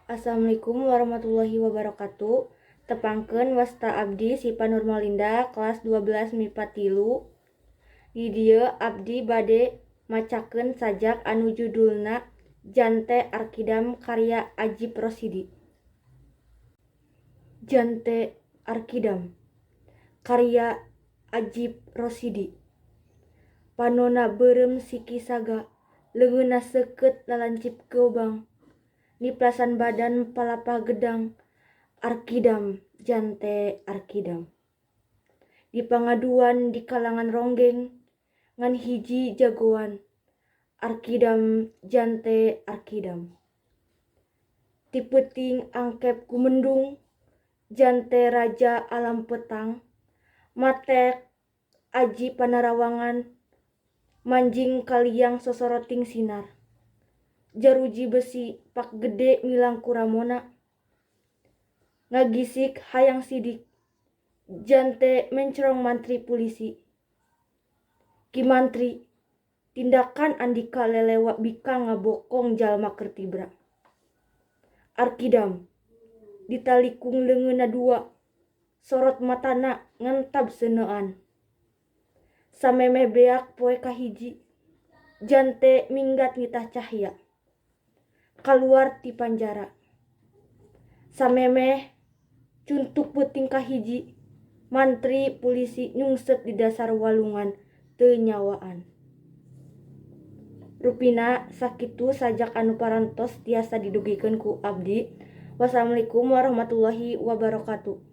Assalamualaikum warahmatullahi wabarakatuh. Tepangkeun wasta abdi Sipa Nurmalinda kelas 12 MIPA 3. Di dieu abdi bade macakeun sajak anu judulna Jante Arkidam karya Ajip Rosidi. Jante Arkidam karya Ajip Rosidi. Panona beureum siki saga, leungeunna seukeut lalancip geubang. Niplasan badan palapa gedang, Arkidam, Jante Arkidam. Di pangaduan di kalangan ronggeng, ngan hiji jagoan, Arkidam, Jante Arkidam. Ti peuting angkep kumendung, Jante raja alam petang, matek aji panarawangan, manjing kaliang sosoroting sinar. Jaruji besi pak gede milang kuramona, ngagisik hayang sidik, Jante mencerong mantri polisi. Ki mantri, tindakan andika lelewa bika ngabokong jalma kertibra. Arkidam, ditalikung leungeunna dua, sorot matana ngentab seuneuan. Samemeh beak poe kahiji, Jante minggat nitah cahya, kaluar ti panjara. Samemeh cuntuk peuting kahiji, mantri polisi nyungsep di dasar walungan teu nyawaan. Rupina sakitu sajak anu parantos tiasa didugikeun ku abdi. Wassalamualaikum warahmatullahi wabarakatuh.